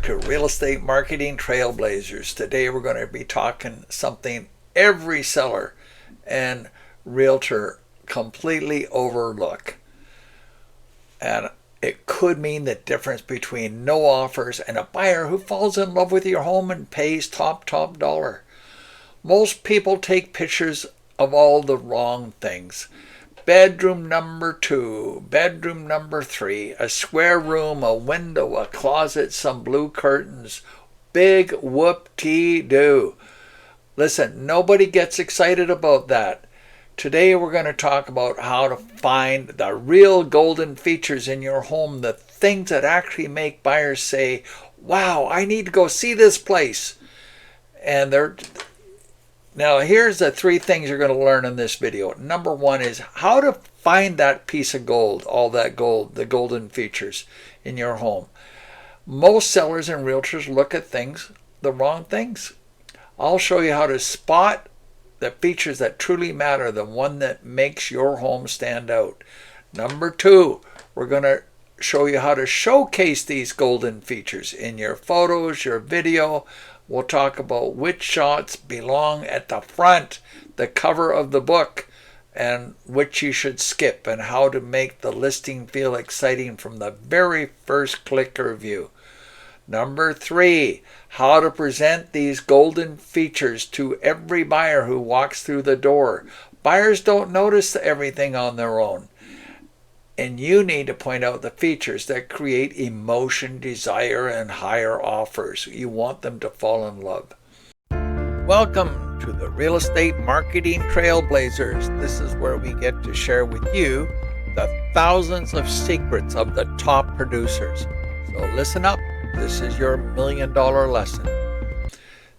to Real Estate Marketing Trailblazers. Today we're going to be talking something every seller and realtor completely overlook. And it could mean the difference between no offers and a buyer who falls in love with your home and pays top dollar. Most people take pictures of all the wrong things. Bedroom number 2, bedroom number 3, a square room, a window, a closet, some blue curtains. Big whoop-dee-doo. Listen, nobody gets excited about that. Today we're going to talk about how to find the real golden features in your home, the things that actually make buyers say, wow, I need to go see this place. And now here's the 3 things you're going to learn in this video. Number 1 is how to find that piece of gold, all that gold, the golden features in your home. Most sellers and realtors look at things, the wrong things. I'll show you how to spot the features that truly matter, the one that makes your home stand out. Number 2, we're going to show you how to showcase these golden features in your photos, your video. We'll talk about which shots belong at the front, the cover of the book, and which you should skip, and how to make the listing feel exciting from the very first click or view. Number 3, how to present these golden features to every buyer who walks through the door. Buyers don't notice everything on their own. And you need to point out the features that create emotion, desire, and higher offers. You want them to fall in love. Welcome to the Real Estate Marketing Trailblazers. This is where we get to share with you the thousands of secrets of the top producers. So listen up. This is your $1 million lesson.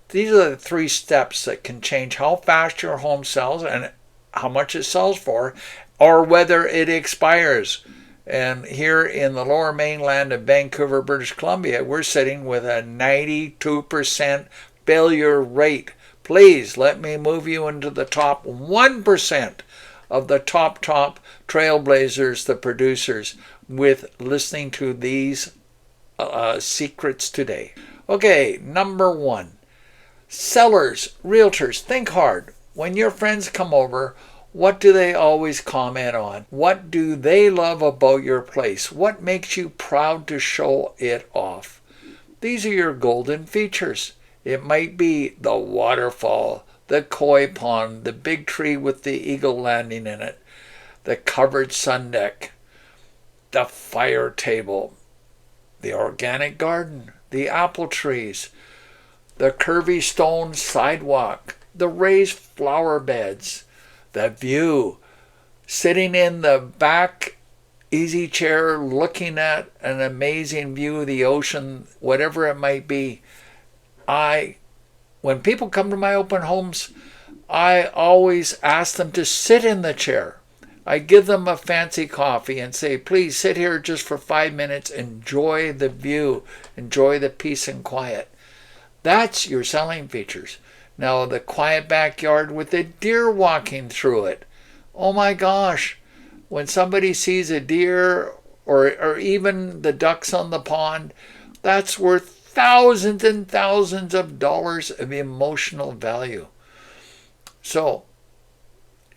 These are the 3 steps that can change how fast your home sells and how much it sells for, or whether it expires. And here in the lower mainland of Vancouver, British Columbia, we're sitting with a 92% failure rate. Please let me move you into the top 1% of the top trailblazers, the producers, with listening to these secrets today. Okay, number 1. Sellers, realtors, think hard. When your friends come over, what do they always comment on? What do they love about your place? What makes you proud to show it off? These are your golden features. It might be the waterfall, the koi pond, the big tree with the eagle landing in it, the covered sun deck, the fire table, the organic garden, the apple trees, the curvy stone sidewalk, the raised flower beds, the view, sitting in the back easy chair looking at an amazing view of the ocean, whatever it might be. When people come to my open homes, I always ask them to sit in the chair. I give them a fancy coffee and say, please sit here just for 5 minutes, enjoy the view, enjoy the peace and quiet. That's your selling features. Now, the quiet backyard with the deer walking through it. Oh my gosh, when somebody sees a deer or even the ducks on the pond, that's worth thousands and thousands of dollars of emotional value. So,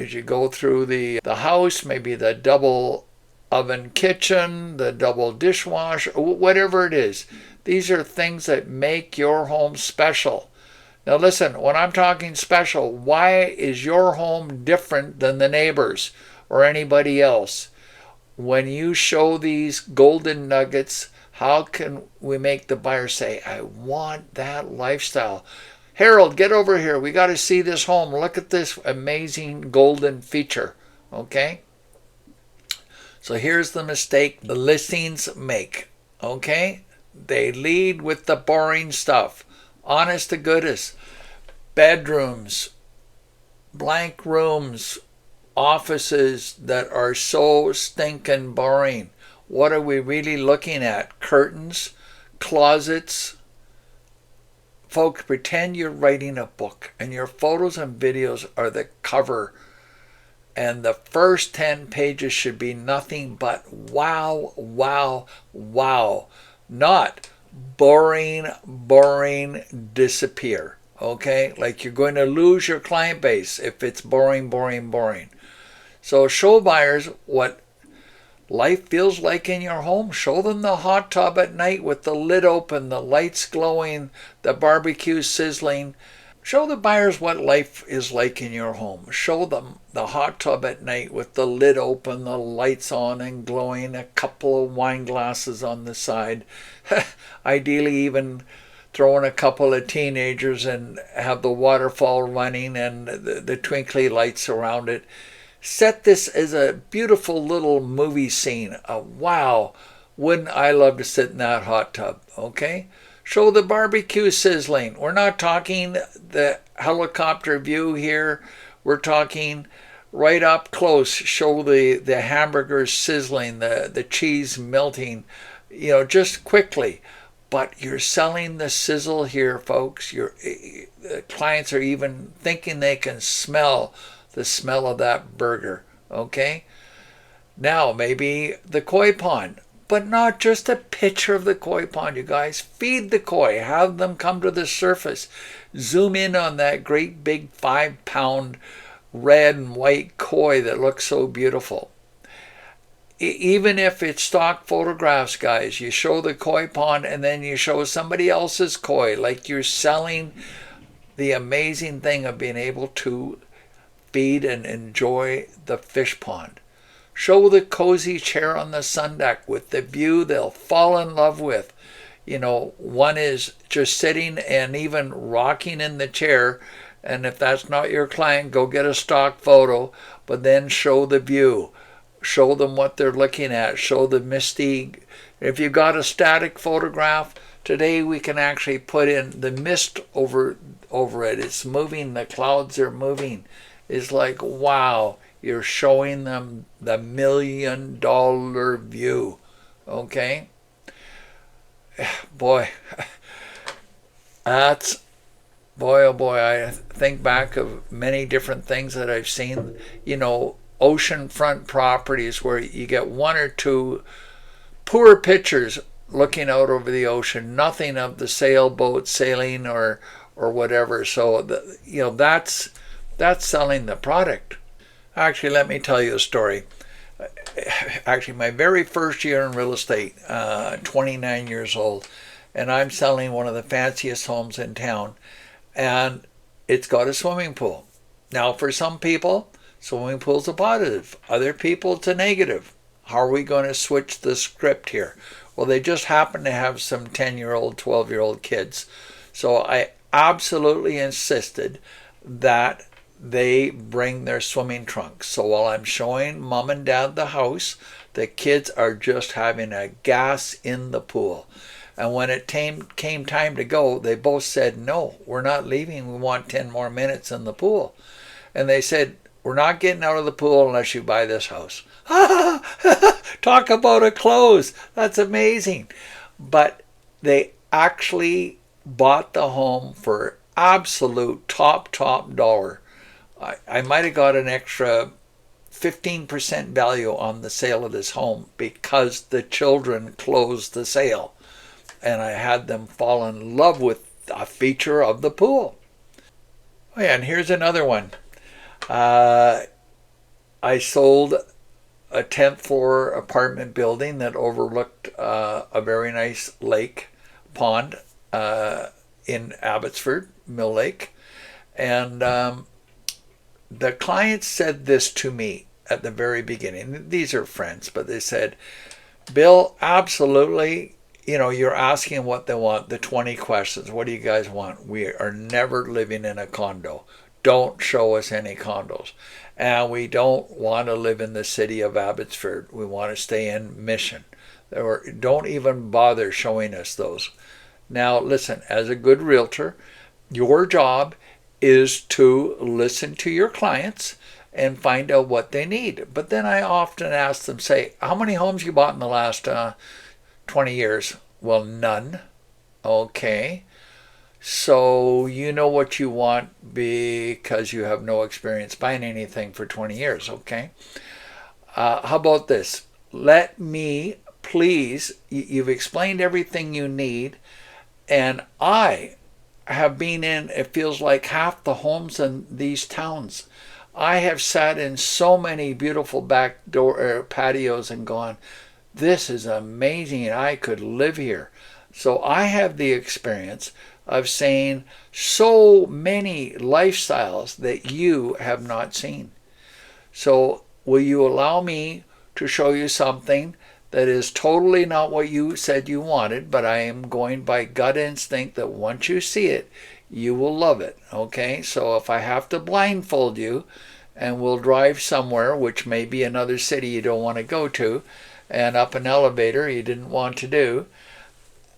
as you go through the house, maybe the double oven kitchen, the double dishwasher, whatever it is, these are things that make your home special. Now listen, when I'm talking special, why is your home different than the neighbors or anybody else? When you show these golden nuggets, how can we make the buyer say, I want that lifestyle? Harold, get over here. We got to see this home. Look at this amazing golden feature. Okay? So here's the mistake the listings make. Okay? They lead with the boring stuff. Honest to goodness. Bedrooms, blank rooms, offices that are so stinking boring. What are we really looking at? Curtains, closets. Folks, pretend you're writing a book and your photos and videos are the cover, and the first 10 pages should be nothing but wow, wow, wow. Not, boring, disappear. Okay? Like you're going to lose your client base if it's boring. So show buyers what life feels like in your home. Show them the hot tub at night with the lid open, the lights glowing, the barbecue sizzling. Show the buyers what life is like in your home. Show them the hot tub at night with the lid open, the lights on and glowing, a couple of wine glasses on the side. Ideally even throw in a couple of teenagers and have the waterfall running and the twinkly lights around it. Set this as a beautiful little movie scene. Wow, wouldn't I love to sit in that hot tub, okay? Show the barbecue sizzling. We're not talking the helicopter view here. We're talking right up close. Show the hamburgers sizzling, the cheese melting, just quickly. But you're selling the sizzle here, folks. The clients are even thinking they can smell the smell of that burger, okay? Now, maybe the koi pond. But not just a picture of the koi pond, you guys. Feed the koi. Have them come to the surface. Zoom in on that great big 5-pound red and white koi that looks so beautiful. Even if it's stock photographs, guys, you show the koi pond and then you show somebody else's koi. Like you're selling the amazing thing of being able to feed and enjoy the fish pond. Show the cozy chair on the sun deck with the view they'll fall in love with. One is just sitting and even rocking in the chair. And if that's not your client, go get a stock photo. But then show the view. Show them what they're looking at. Show the misty. If you've got a static photograph, today we can actually put in the mist over it. It's moving. The clouds are moving. It's like, wow. You're showing them the $1 million view, okay? Boy, oh boy, I think back of many different things that I've seen, oceanfront properties where you get one or two poor pictures looking out over the ocean, nothing of the sailboat sailing or whatever. So, that's selling the product. Actually, let me tell you a story. Actually, my very first year in real estate, 29 years old, and I'm selling one of the fanciest homes in town, and it's got a swimming pool. Now, for some people, swimming pool's a positive. Other people, it's a negative. How are we going to switch the script here? Well, they just happen to have some 10-year-old, 12-year-old kids. So I absolutely insisted that they bring their swimming trunks. So while I'm showing mom and dad the house, the kids are just having a gas in the pool. And when it came time to go, they both said, no, we're not leaving. We want 10 more minutes in the pool. And they said, we're not getting out of the pool unless you buy this house. Talk about a close. That's amazing. But they actually bought the home for absolute top dollar. I might have got an extra 15% value on the sale of this home because the children closed the sale. And I had them fall in love with a feature of the pool. Oh yeah, and here's another one. I sold a 10th floor apartment building that overlooked a very nice lake pond in Abbotsford, Mill Lake. And the client said this to me at the very beginning. These are friends, but they said, Bill, absolutely, you're asking what they want, the 20 questions. What do you guys want? We are never living in a condo. Don't show us any condos. And we don't want to live in the city of Abbotsford. We want to stay in Mission. Or don't even bother showing us those. Now, listen, as a good realtor, your job is to listen to your clients and find out what they need. But then I often ask them, say, how many homes you bought in the last 20 years? Well, none. Okay. So you know what you want because you have no experience buying anything for 20 years. Okay. How about this? Let me please, you've explained everything you need, and I have been in, it feels like, half the homes in these towns. I have sat in so many beautiful back door patios and gone, this is amazing, I could live here. So I have the experience of saying so many lifestyles that you have not seen. So will you allow me to show you something that is totally not what you said you wanted, but I am going by gut instinct that once you see it, you will love it, okay? So if I have to blindfold you, and we'll drive somewhere, which may be another city you don't want to go to, and up an elevator you didn't want to do,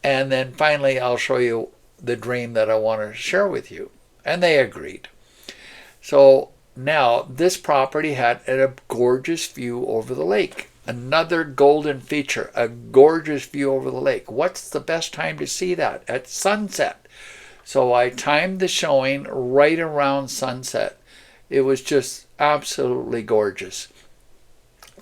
and then finally I'll show you the dream that I want to share with you. And they agreed. So now this property had a gorgeous view over the lake. Another golden feature, a gorgeous view over the lake. What's the best time to see that? At sunset. So I timed the showing right around sunset. It was just absolutely gorgeous.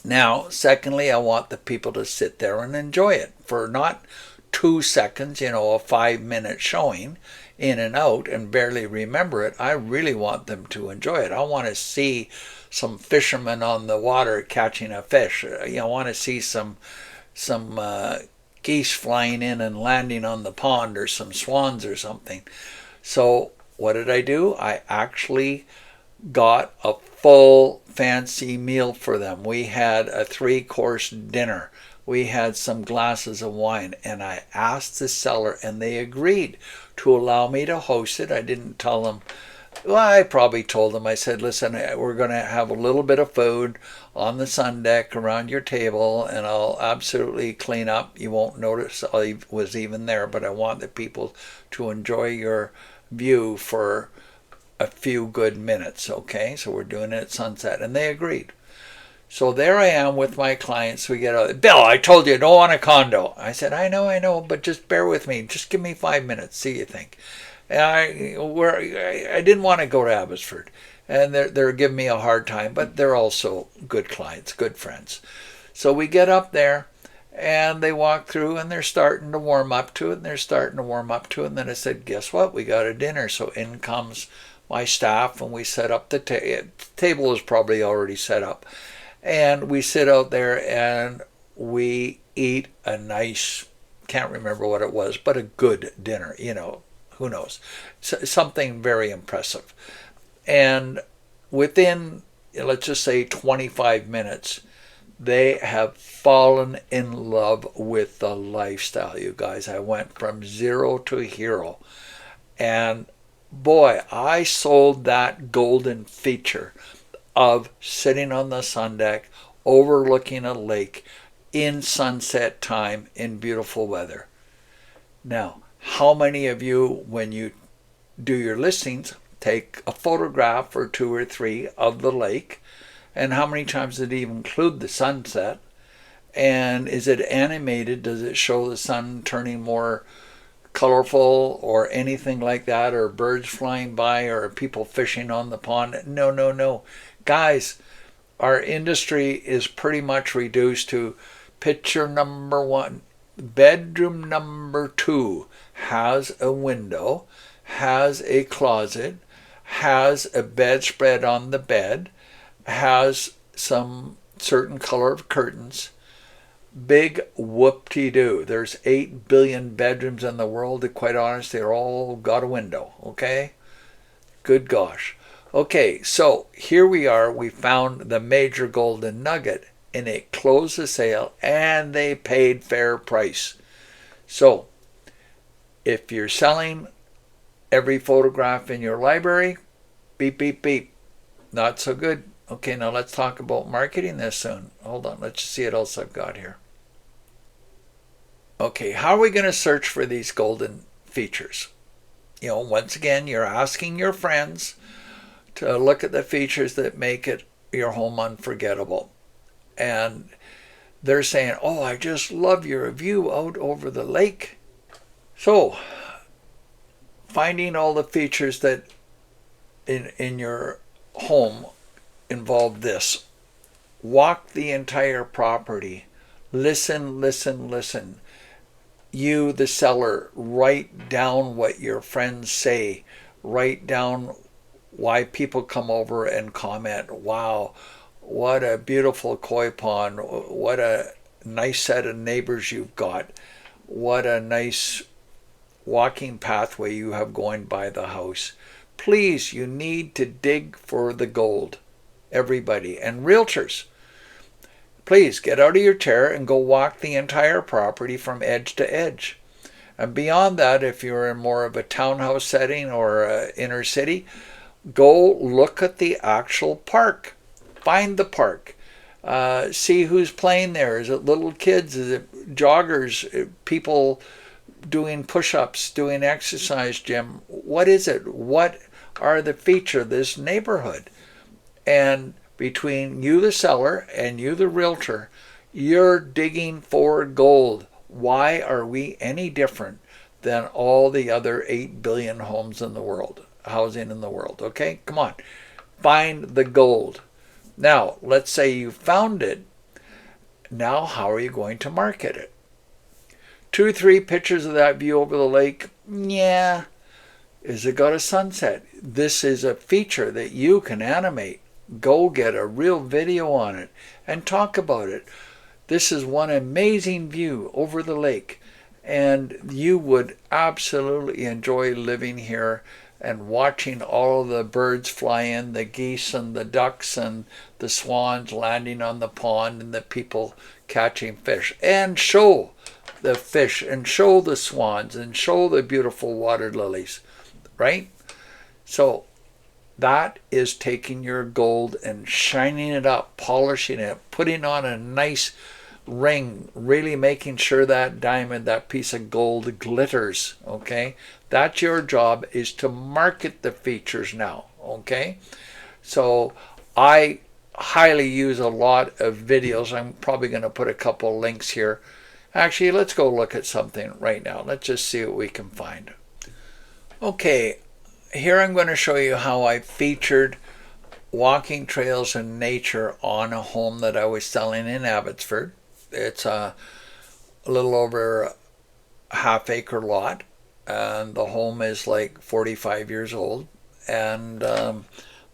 Now, secondly, I want the people to sit there and enjoy it for not 2 seconds, a 5-minute showing in and out and barely remember it. I really want them to enjoy it. I want to see some fishermen on the water catching a fish. I want to see some geese flying in and landing on the pond, or some swans or something. So what did I do? I actually got a full fancy meal for them. We had a 3-course dinner. We had some glasses of wine, and I asked the seller, and they agreed to allow me to host it. I didn't tell them. Well, I probably told them. I said, listen, we're going to have a little bit of food on the sun deck around your table, and I'll absolutely clean up. You won't notice I was even there, but I want the people to enjoy your view for a few good minutes, okay? So we're doing it at sunset, and they agreed. So there I am with my clients. We get out. Bill, I told you, I don't want a condo. I said, I know, but just bear with me. Just give me 5 minutes, see what you think. And I didn't want to go to Abbotsford, and they're giving me a hard time, but they're also good clients, good friends. So we get up there, and they walk through, and they're starting to warm up to it, and then I said, guess what? We got a dinner. So in comes my staff, and we set up the table is probably already set up. And we sit out there and we eat a nice, can't remember what it was, but a good dinner, who knows. Something very impressive. And within, let's just say 25 minutes, they have fallen in love with the lifestyle, you guys. I went from zero to hero. And boy, I sold that golden feature of sitting on the sun deck, overlooking a lake in sunset time in beautiful weather. Now, how many of you, when you do your listings, take a photograph or 2 or 3 of the lake? And how many times did it even include the sunset? And is it animated? Does it show the sun turning more colorful or anything like that, or birds flying by, or people fishing on the pond? No. Guys, our industry is pretty much reduced to picture number 1. Bedroom number 2 has a window, has a closet, has a bedspread on the bed, has some certain color of curtains. Big whoop-de-doo. There's 8 billion bedrooms in the world. To quite honest, they're all got a window, okay? Good gosh. Okay, so here we are. We found the major golden nugget, and it closed the sale, and they paid fair price. So if you're selling every photograph in your library, beep, beep, beep. Not so good. Okay, now let's talk about marketing this soon. Hold on, let's see what else I've got here. Okay, how are we going to search for these golden features? Once again, you're asking your friends to look at the features that make it your home unforgettable. And they're saying, oh, I just love your view out over the lake. So, finding all the features that in your home involve this. Walk the entire property. Listen, listen, listen. You, the seller, write down what your friends say. Write down why people come over and comment, wow, what a beautiful koi pond. What a nice set of neighbors you've got. What a nice walking pathway you have going by the house. Please, you need to dig for the gold, everybody. And realtors, please get out of your chair and go walk the entire property from edge to edge. And beyond that, if you're in more of a townhouse setting or inner city, go look at the actual park. Find the park. See who's playing there. Is it little kids? Is it joggers? People doing push-ups, doing exercise gym? What is it? What are the features of this neighborhood? And between you, the seller, and you, the realtor, you're digging for gold. Why are we any different than all the other 8 billion homes in the world, housing in the world? Okay, come on. Find the gold. Now, let's say you found it. Now, how are you going to market it? 2, 3 pictures of that view over the lake? Yeah. Is it got a sunset? This is a feature that you can animate. Go get a real video on it and talk about it. This is one amazing view over the lake, and you would absolutely enjoy living here and watching all the birds fly in, the geese and the ducks and the swans landing on the pond and the people catching fish, and show the fish and show the swans and show the beautiful water lilies, right? So that is taking your gold and shining it up, polishing it, putting on a nice ring, really making sure that diamond, that piece of gold glitters, okay? That's your job, is to market the features now, okay? So I highly use a lot of videos. I'm probably going to put a couple links here. Actually, let's go look at something right now. Let's just see what we can find. Okay, here I'm going to show you how I featured walking trails and nature on a home that I was selling in Abbotsford. It's a little over a half-acre lot, and the home is like 45 years old, and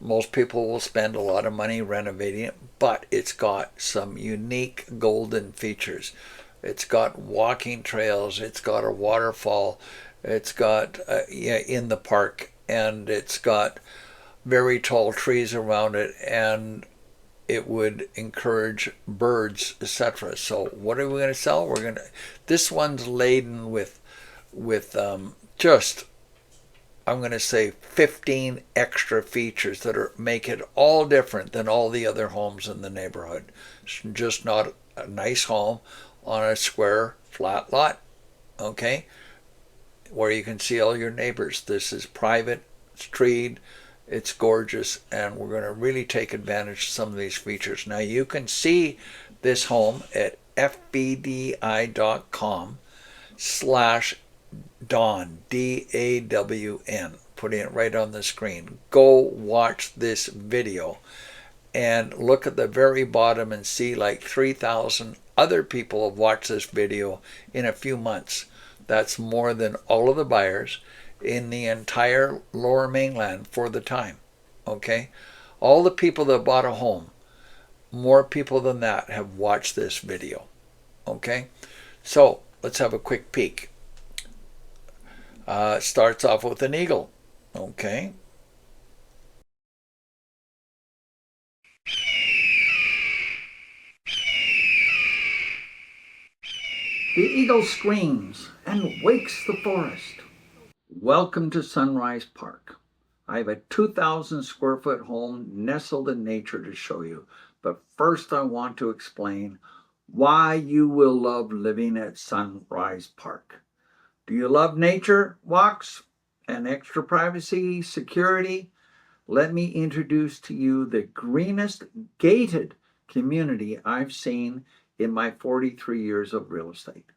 most people will spend a lot of money renovating it, but it's got some unique golden features. It's got walking trails, it's got a waterfall, it's got in the park, and it's got very tall trees around it, and it would encourage birds, etc. So what are we going to sell? This one's laden with just, I'm going to say, 15 extra features that make it all different than all the other homes in the neighborhood. It's just not a nice home on a square flat lot, okay, where you can see all your neighbors. This is private, it's treed, it's gorgeous, and we're going to really take advantage of some of these features. Now you can see this home at fbdi.com/Dawn, DAWN, putting it right on the screen. Go watch this video and look at the very bottom and see like 3,000 other people have watched this video in a few months. That's more than all of the buyers in the entire Lower Mainland for the time, okay? All the people that bought a home, more people than that have watched this video, okay? So let's have a quick peek. It starts off with an eagle, okay? The eagle screams and wakes the forest. Welcome to Sunrise Park. I have a 2,000 square foot home nestled in nature to show you. But first I want to explain why you will love living at Sunrise Park. Do you love nature walks and extra privacy, security? Let me introduce to you the greenest gated community I've seen in my 43 years of real estate.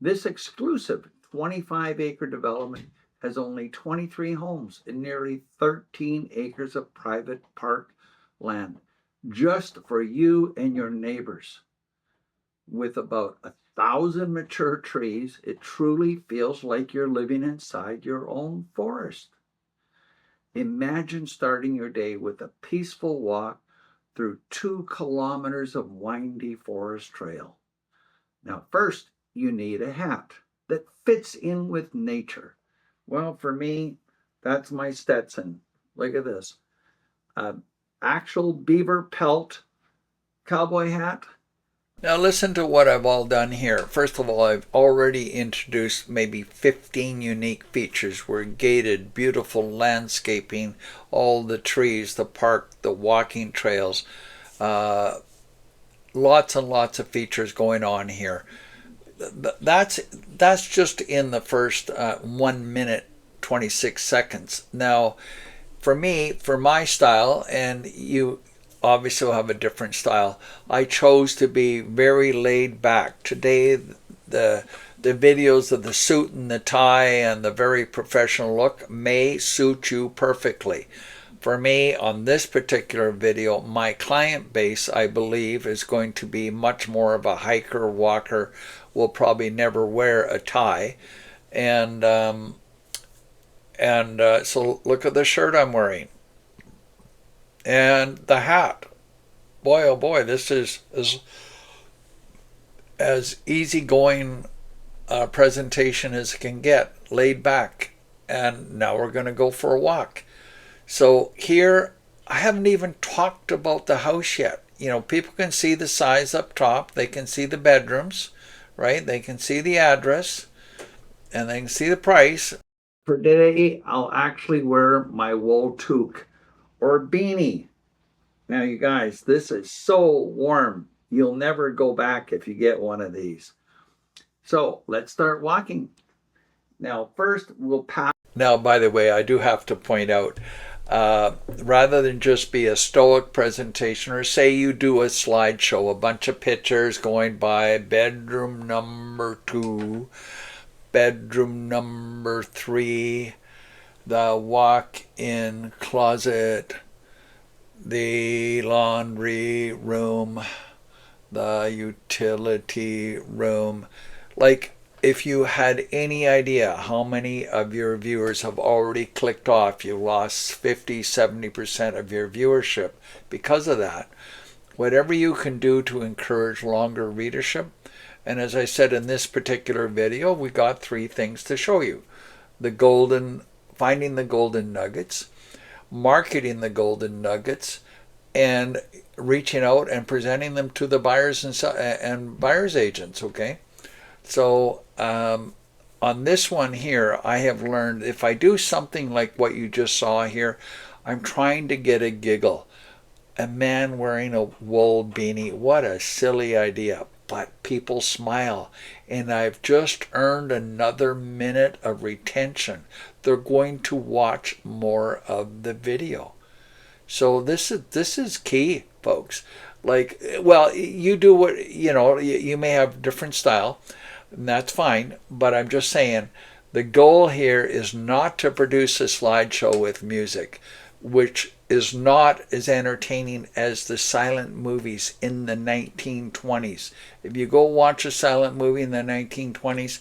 This exclusive 25-acre development has only 23 homes and nearly 13 acres of private park land, just for you and your neighbors. with about 1,000 mature trees, it truly feels like you're living inside your own forest. Imagine starting your day with a peaceful walk through 2 kilometers of windy forest trail. Now, first, you need a hat that fits in with nature. Well, for me, that's my Stetson. Look at this. Actual beaver pelt cowboy hat. Now listen to what I've all done here. First of all, I've already introduced maybe 15 unique features. We're gated, beautiful landscaping, all the trees, the park, the walking trails. Lots and lots of features going on here. That's just in the first 1 minute 26 seconds. Now, for me, for my style, and you obviously will have a different style, I chose to be very laid back. Today, the videos of the suit and the tie and the very professional look may suit you perfectly. For me, on this particular video, my client base, I believe, is going to be much more of a hiker, walker, will probably never wear a tie. And so look at the shirt I'm wearing. And the hat. Boy, oh boy, this is as easygoing a presentation as it can get, laid back. And now we're going to go for a walk. So here, I haven't even talked about the house yet. You know, people can see the size up top. They can see the bedrooms, right? They can see the address, and they can see the price. For today, I'll actually wear my wool toque or beanie. Now, you guys, this is so warm. You'll never go back if you get one of these. So let's start walking. Now, first, we'll pass. Now, by the way, I do have to point out, rather than just be a stoic presentation, or say you do a slideshow, a bunch of pictures going by, bedroom number 2, bedroom number 3, the walk-in closet, the laundry room, the utility room. Like, if you had any idea how many of your viewers have already clicked off, you lost 50, 70% of your viewership because of that. Whatever you can do to encourage longer readership. And as I said in this particular video, we got 3 things to show you. Finding the golden nuggets, marketing the golden nuggets, and reaching out and presenting them to the buyers and buyers agents, okay? So on this one here, I have learned if I do something like what you just saw here, I'm trying to get a giggle. A man wearing a wool beanie, what a silly idea. But people smile, and I've just earned another minute of retention. They're going to watch more of the video. So this is key, folks. Like, well, you do what, you know, you may have different style, and that's fine, but I'm just saying the goal here is not to produce a slideshow with music, which is not as entertaining as the silent movies in the 1920s. If you go watch a silent movie in the 1920s,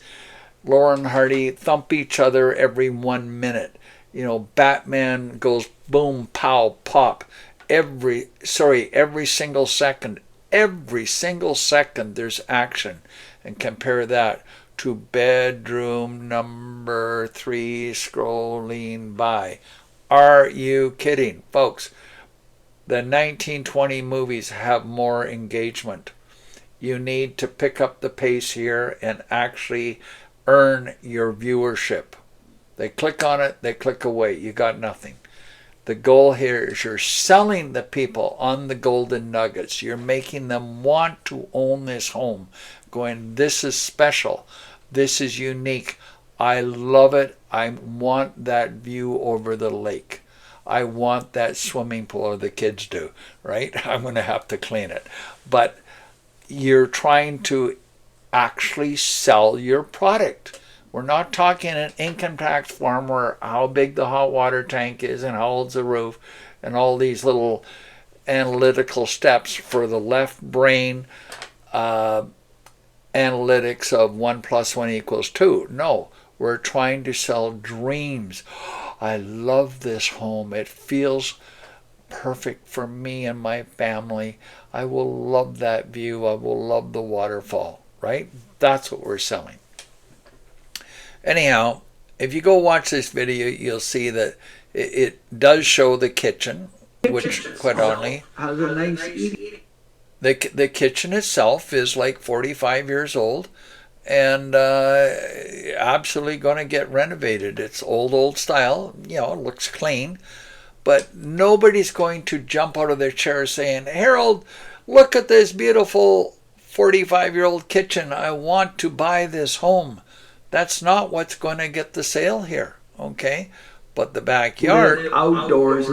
Laurel and Hardy thump each other every 1 minute. You know, Batman goes boom, pow, pop. Every single second. Every single second there's action. And compare that to bedroom number 3 scrolling by. Are you kidding? Folks, the 1920 movies have more engagement. You need to pick up the pace here and actually earn your viewership. They click on it, they click away. You got nothing. The goal here is you're selling the people on the golden nuggets. You're making them want to own this home. Going, this is special. This is unique. I love it. I want that view over the lake. I want that swimming pool, or the kids do, right? I'm going to have to clean it. But you're trying to actually sell your product. We're not talking an income tax form where how big the hot water tank is and how old's the roof and all these little analytical steps for the left brain analytics of 1 + 1 = 2. No, we're trying to sell dreams. I love this home. It feels perfect for me and my family. I will love that view. I will love the waterfall, right? That's what we're selling. Anyhow, if you go watch this video, you'll see that it does show the kitchen, which quite honestly has a nice eating. The kitchen itself is like 45 years old and absolutely going to get renovated. It's old style, it looks clean, but nobody's going to jump out of their chair saying, Harold, look at this beautiful 45-year-old kitchen. I want to buy this home. That's not what's going to get the sale here, okay? But the backyard... Live outdoors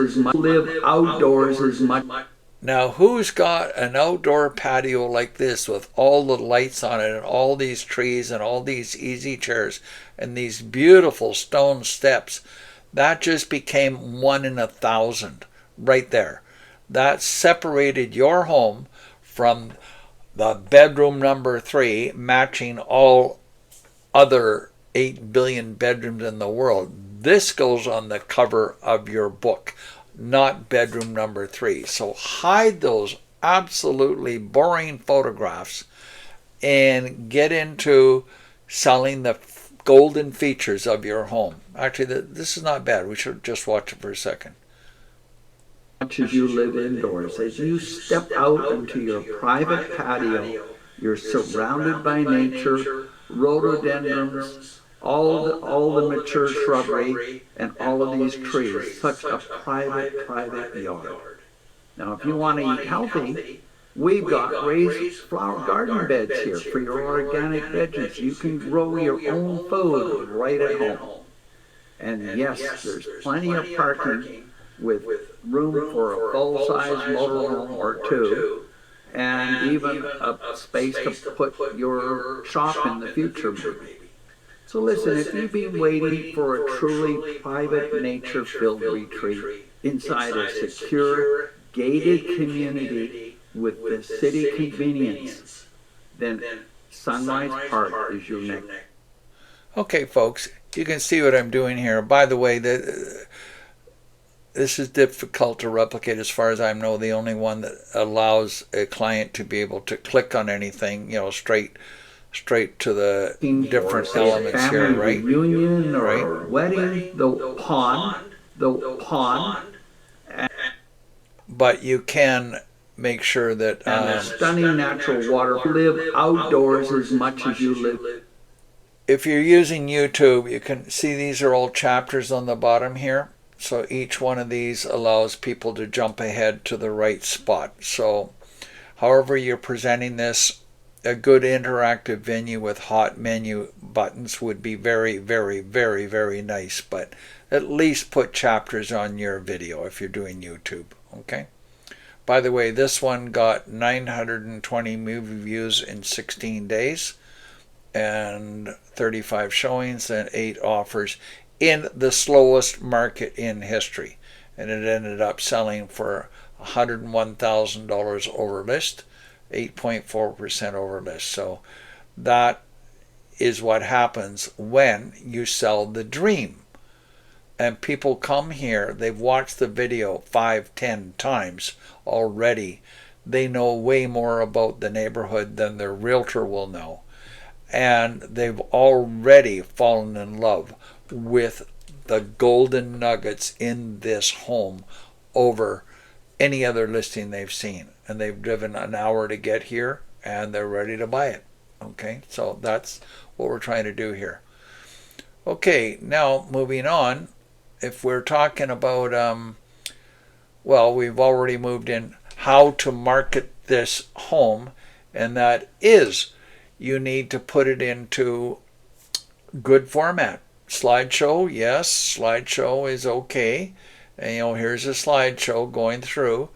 as much. Now, who's got an outdoor patio like this with all the lights on it and all these trees and all these easy chairs and these beautiful stone steps? That just became 1 in 1,000 right there. That separated your home from the bedroom number 3, matching all other 8 billion bedrooms in the world. This goes on the cover of your book, not bedroom number 3. So hide those absolutely boring photographs and get into selling the golden features of your home. Actually, this is not bad. We should just watch it for a second. Much as you live indoors, as you step out into your private patio, you're surrounded by nature, rhododendrons, all the mature shrubbery, and all of these trees. Such a private yard. Now, if you want to eat healthy, we've got raised flower garden beds here for your organic veggies. You can grow your own food right at home. And yes, there's plenty of parking with room for a full-size motorhome or 2, and even a space to put your shop in the future maybe. So listen, if you've been waiting for a truly private, nature-filled retreat inside a secure, gated community with the city convenience, then Sunrise Park is your next. Okay, folks, you can see what I'm doing here. By the way, this is difficult to replicate as far as I know. The only one that allows a client to be able to click on anything, straight to the different elements here, right? Reunion or wedding, the pond. But you can make sure that and stunning natural water. Live outdoors as much as you live. If you're using YouTube, you can see these are all chapters on the bottom here. So each one of these allows people to jump ahead to the right spot. So however you're presenting this, a good interactive venue with hot menu buttons would be very, very, very, very nice. But at least put chapters on your video if you're doing YouTube. Okay. By the way, this one got 920 movie views in 16 days and 35 showings and 8 offers in the slowest market in history. And it ended up selling for $101,000 over list, 8.4% over list. So that is what happens when you sell the dream. And people come here, they've watched the video 5-10 times already. They know way more about the neighborhood than their realtor will know. And they've already fallen in love with the golden nuggets in this home over any other listing they've seen. And they've driven an hour to get here and they're ready to buy it. Okay, so that's what we're trying to do here. Okay, now moving on. If we're talking about, we've already moved in how to market this home, and that is you need to put it into good format. Slideshow, yes, slideshow is okay. And here's a slideshow going through.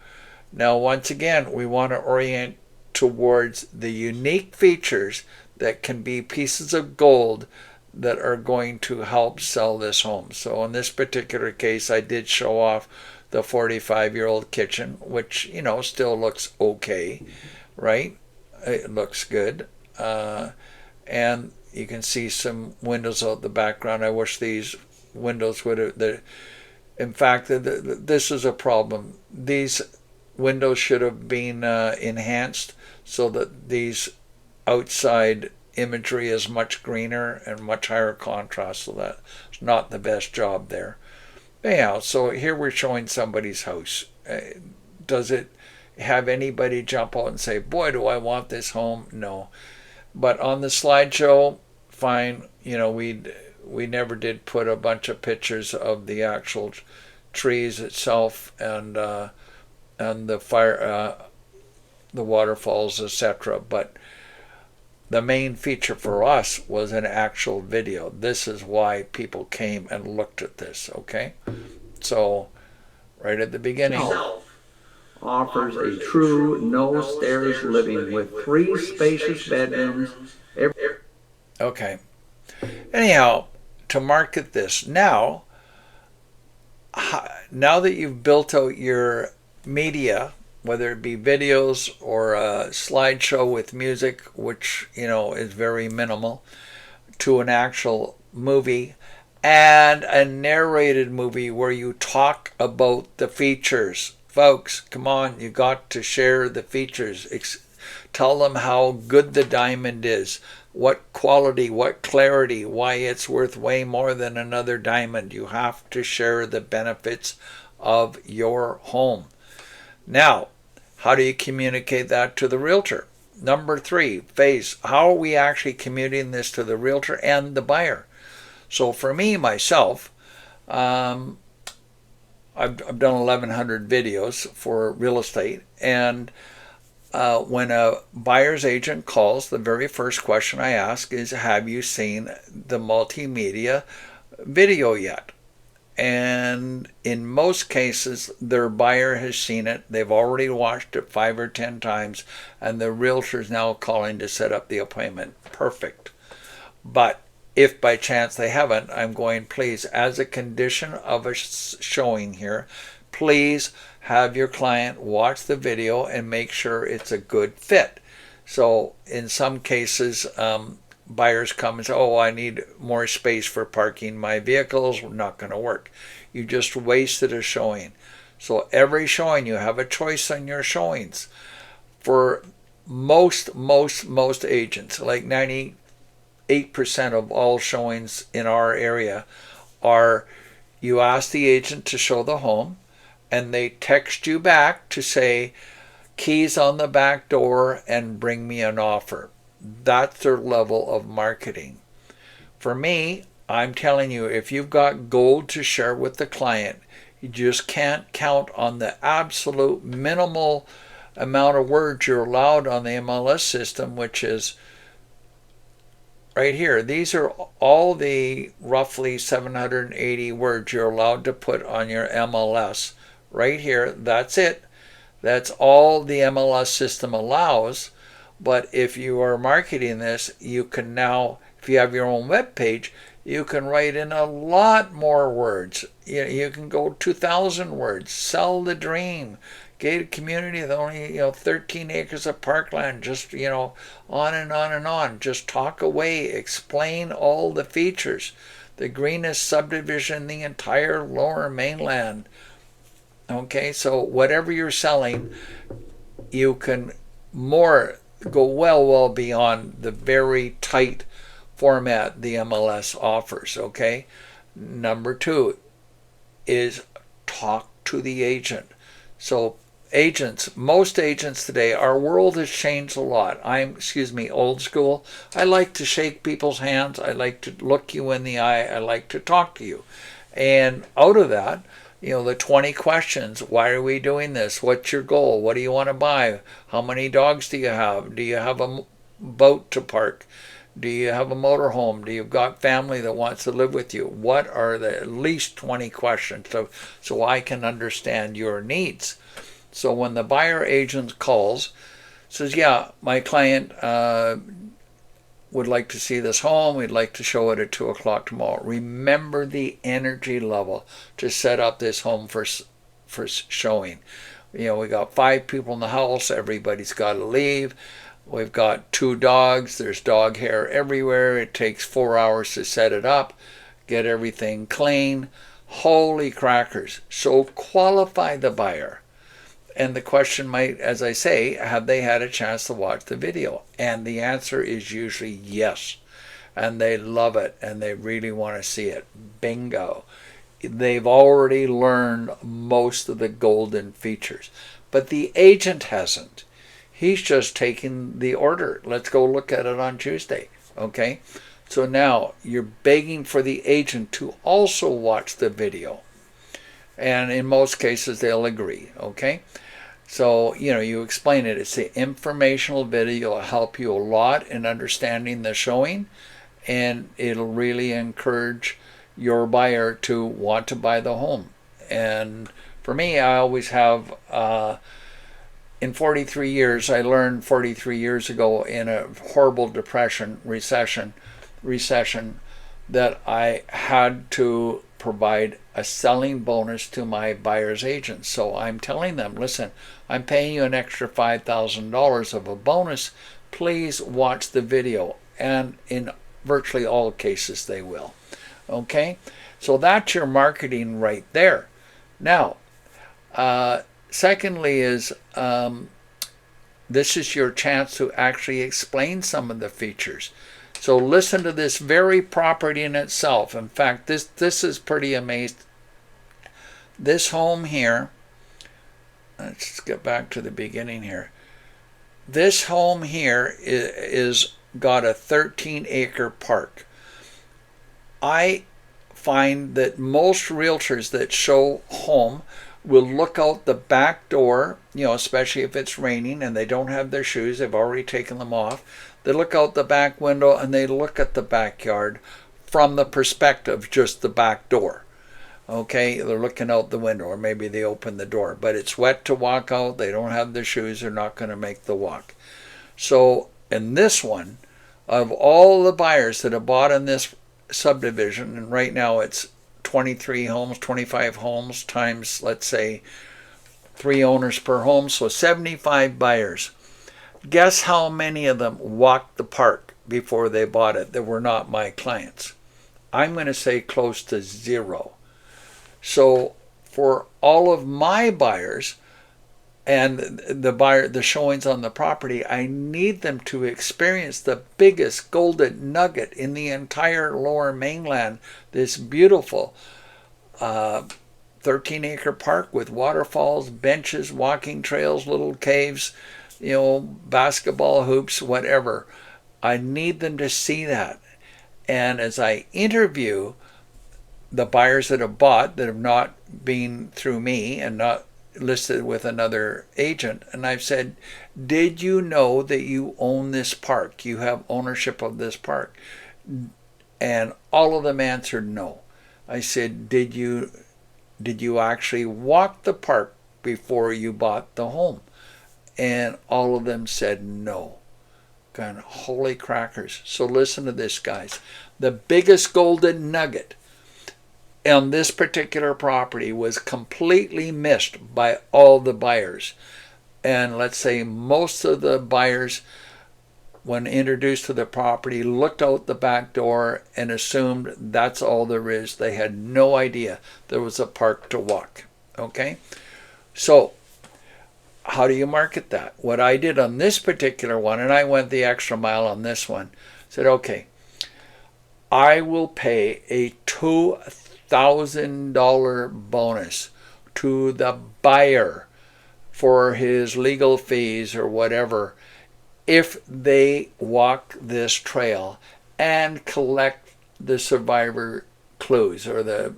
Now, once again, we want to orient towards the unique features that can be pieces of gold that are going to help sell this home. So in this particular case, I did show off the 45-year-old kitchen, which, still looks okay, right? It looks good. And you can see some windows out the background. I wish these windows would have. In fact, this is a problem. These windows should have been enhanced so that these outside imagery is much greener and much higher contrast. So that's not the best job there. Anyhow, so here we're showing somebody's house. Does it have anybody jump out and say, boy, do I want this home? No. But on the slideshow, fine. We never did put a bunch of pictures of the actual trees itself and the fire, the waterfalls, etc. But the main feature for us was an actual video. This is why people came and looked at this. Okay, so right at the beginning. Offers a true no-stairs living with 3 spacious bedrooms. Okay. Anyhow, to market this, now that you've built out your media, whether it be videos or a slideshow with music, which, is very minimal, to an actual movie, and a narrated movie where you talk about the features. Folks, come on, you got to share the features. Tell them how good the diamond is, what quality, what clarity, why it's worth way more than another diamond. You have to share the benefits of your home. Now, how do you communicate that to the realtor? Number 3, phase. How are we actually communicating this to the realtor and the buyer? So for me, myself, I've done 1,100 videos for real estate, and when a buyer's agent calls, the very first question I ask is, have you seen the multimedia video yet? And in most cases, their buyer has seen it. They've already watched it 5 or 10 times, and the realtor's now calling to set up the appointment. Perfect. But if by chance they haven't, I'm going, please, as a condition of a showing here, please have your client watch the video and make sure it's a good fit. So in some cases, buyers come and say, oh, I need more space for parking my vehicles. Not going to work. You just wasted a showing. So every showing, you have a choice on your showings. For most agents, like 98% of all showings in our area, are you ask the agent to show the home, and they text you back to say, keys on the back door and bring me an offer. That's their level of marketing. For me, I'm telling you, if you've got gold to share with the client, you just can't count on the absolute minimal amount of words you're allowed on the MLS system, which is right here. These are all the roughly 780 words you're allowed to put on your MLS. Right here, that's it. That's all the MLS system allows. But if you are marketing this, you can now, if you have your own web page, you can write in a lot more words. You can go 2,000 words. Sell the dream. Gated community with only 13 acres of parkland. Just on and on and on. Just talk away. Explain all the features. The greenest subdivision in the entire Lower Mainland. Okay, so whatever you're selling, you can go well beyond the very tight format the MLS offers. Okay, number 2 is talk to the agent. So most agents today, our world has changed a lot. I'm old school. I like to shake people's hands. I like to look you in the eye. I like to talk to you. And out of that, the 20 questions. Why are we doing this? What's your goal? What do you want to buy? How many dogs do you have? Do you have a boat to park? Do you have a motorhome? Do you got family that wants to live with you? What are the at least 20 questions so I can understand your needs? So when the buyer agent calls, says, yeah, my client would like to see this home. We'd like to show it at 2 o'clock tomorrow. Remember the energy level to set up this home for showing. We got 5 people in the house. Everybody's got to leave. We've got 2 dogs. There's dog hair everywhere. It takes 4 hours to set it up, get everything clean. Holy crackers. So qualify the buyer. And the question might, as I say, have they had a chance to watch the video? And the answer is usually yes. And they love it and they really want to see it. Bingo. They've already learned most of the golden features. But the agent hasn't. He's just taking the order. Let's go look at it on Tuesday. Okay? So now you're begging for the agent to also watch the video. And in most cases, they'll agree. Okay? So, you explain it. It's the informational video. It'll help you a lot in understanding the showing. And it'll really encourage your buyer to want to buy the home. And for me, I always have, in 43 years, I learned 43 years ago in a horrible recession, that I had to provide a selling bonus to my buyer's agents. So I'm telling them, listen, I'm paying you an extra $5,000 of a bonus. Please watch the video. And in virtually all cases, they will. Okay? So that's your marketing right there. Now, secondly is, this is your chance to actually explain some of the features. So listen to this very property in itself. In fact, this is pretty amazing. This home here, let's get back to the beginning here. This home here is got a 13-acre park. I find that most realtors that show home will look out the back door, especially if it's raining and they don't have their shoes, they've already taken them off. They look out the back window and they look at the backyard from the perspective just the back door. Okay, they're looking out the window, or maybe they open the door, but it's wet to walk out. They don't have their shoes. They're not going to make the walk. So in this one, of all the buyers that have bought in this subdivision, and right now it's 23 homes, 25 homes times, let's say, 3 owners per home, so 75 buyers. Guess how many of them walked the park before they bought it that were not my clients? I'm going to say close to 0. So for all of my buyers and the showings on the property, I need them to experience the biggest golden nugget in the entire Lower Mainland, this beautiful 13-acre park with waterfalls, benches, walking trails, little caves, basketball hoops, whatever. I need them to see that. And as I interview the buyers that have bought, that have not been through me and not listed with another agent, and I've said, did you know that you own this park? You have ownership of this park? And all of them answered no. I said, did you actually walk the park before you bought the home? And all of them said no. Kind of holy crackers. So listen to this, guys. The biggest golden nugget on this particular property was completely missed by all the buyers. And let's say most of the buyers, when introduced to the property, looked out the back door and assumed that's all there is. They had no idea there was a park to walk. Okay? So how do you market that? What I did on this particular one, and I went the extra mile on this one, said, okay, I will pay a $2,000 bonus to the buyer for his legal fees or whatever if they walk this trail and collect the survivor clues or the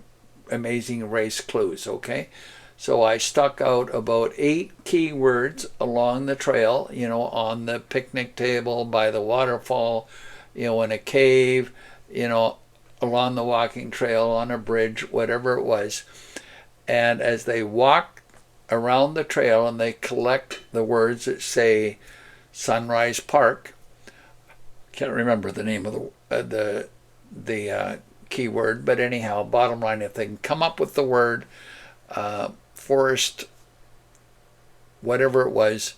amazing race clues, okay? So I stuck out about 8 keywords along the trail, on the picnic table, by the waterfall, in a cave, along the walking trail, on a bridge, whatever it was. And as they walk around the trail and they collect the words that say Sunrise Park, can't remember the name of the keyword, but anyhow, bottom line, if they can come up with the word forest, whatever it was,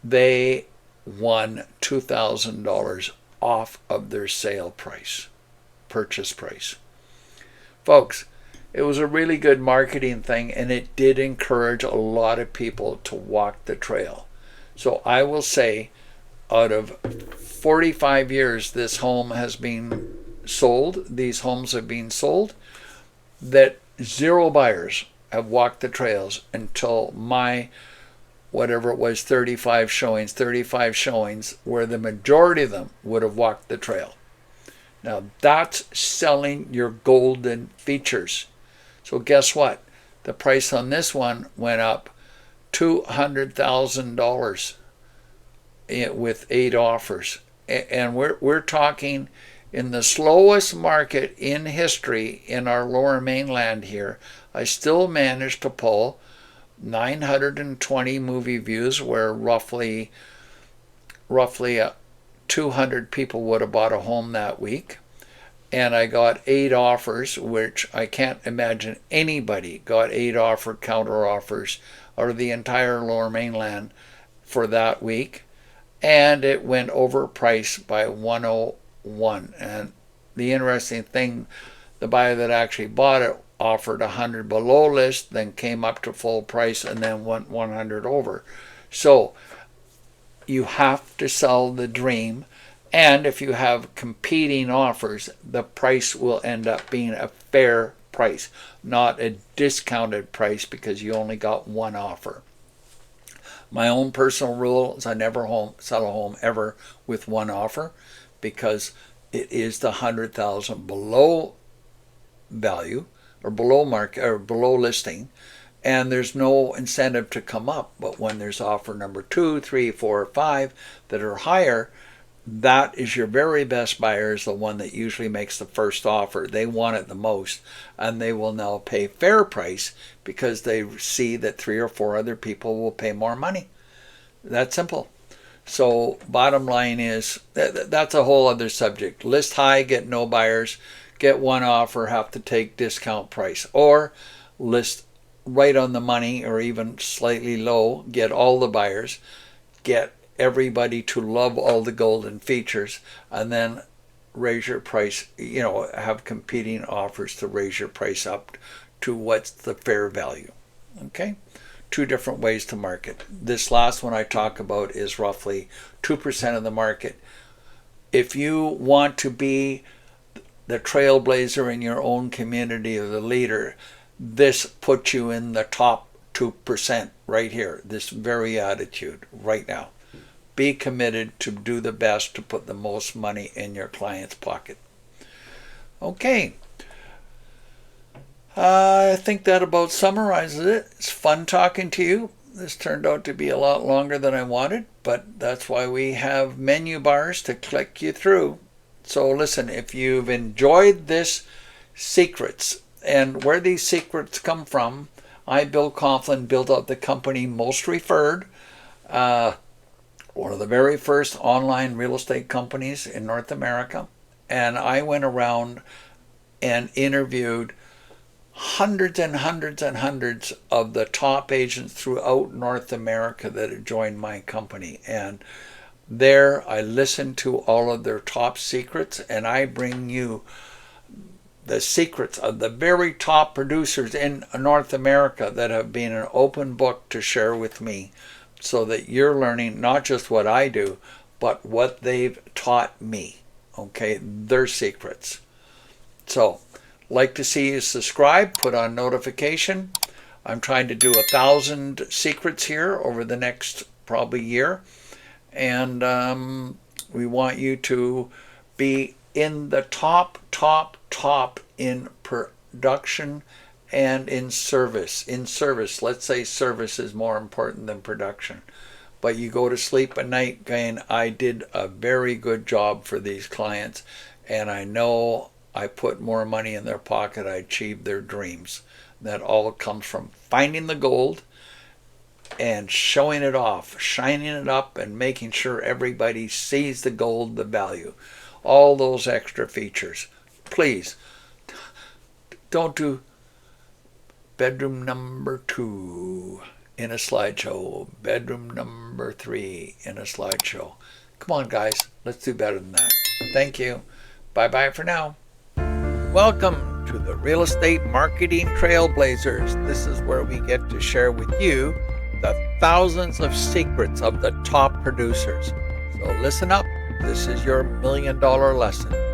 they won $2,000 off of their sale price, purchase price. Folks, it was a really good marketing thing, and it did encourage a lot of people to walk the trail. So I will say, out of 45 years this home has been sold, these homes have been sold, that 0 buyers have walked the trails until my, whatever it was, 35 showings, where the majority of them would have walked the trail. Now that's selling your golden features. So guess what? The price on this one went up $200,000 with 8 offers. And we're talking in the slowest market in history in our lower mainland here. I still managed to pull 920 movie views, where roughly 200 people would have bought a home that week. And I got 8 offers, which I can't imagine anybody got 8 counter offers out of the entire lower mainland for that week. And it went over price by 101. And the interesting thing, the buyer that actually bought it offered 100 below list, then came up to full price, and then went 100 over. So you have to sell the dream. And if you have competing offers, the price will end up being a fair price, not a discounted price because you only got 1 offer. My own personal rule is I never sell a home ever with 1 offer, because it is the 100,000 below value, or below market, or below listing, and there's no incentive to come up. But when there's offer number 2, 3, 4, 5 that are higher, that is your very best buyer, is the one that usually makes the first offer. They want it the most, and they will now pay fair price because they see that 3 or 4 other people will pay more money. That's simple. So bottom line is, that's a whole other subject. List high, get no buyers. Get 1 offer, have to take discount price. Or list right on the money, or even slightly low, get all the buyers, get everybody to love all the golden features, and then raise your price, have competing offers to raise your price up to what's the fair value. Okay? 2 different ways to market. This last one I talk about is roughly 2% of the market. If you want to be the trailblazer in your own community, or the leader, this puts you in the top 2% right here, this very attitude right now. Be committed to do the best to put the most money in your client's pocket. Okay. I think that about summarizes it. It's fun talking to you. This turned out to be a lot longer than I wanted, but that's why we have menu bars to click you through. So listen, if you've enjoyed this secrets, and where these secrets come from, I, Bill Coughlin, built out the company Most Referred, one of the very first online real estate companies in North America. And I went around and interviewed hundreds and hundreds and hundreds of the top agents throughout North America that had joined my company. And there I listened to all of their top secrets, and I bring you the secrets of the very top producers in North America that have been an open book to share with me, so that you're learning not just what I do, but what they've taught me. Okay, their secrets. So, like to see you subscribe, put on notification. I'm trying to do 1,000 secrets here over the next probably year. And we want you to be in the top in production and in service. Let's say service is more important than production. But you go to sleep at night going, I did a very good job for these clients, and I know I put more money in their pocket, I achieved their dreams. That all comes from finding the gold and showing it off, shining it up, and making sure everybody sees the gold, the value, all those extra features. Please, don't do bedroom number 2. in a slideshow. Bedroom number 3 in a slideshow. Come on, guys. Let's do better than that. Thank you. Bye-bye for now. Welcome to the Real Estate Marketing Trailblazers. This is where we get to share with you the thousands of secrets of the top producers. So listen up. This is your $1 million lesson.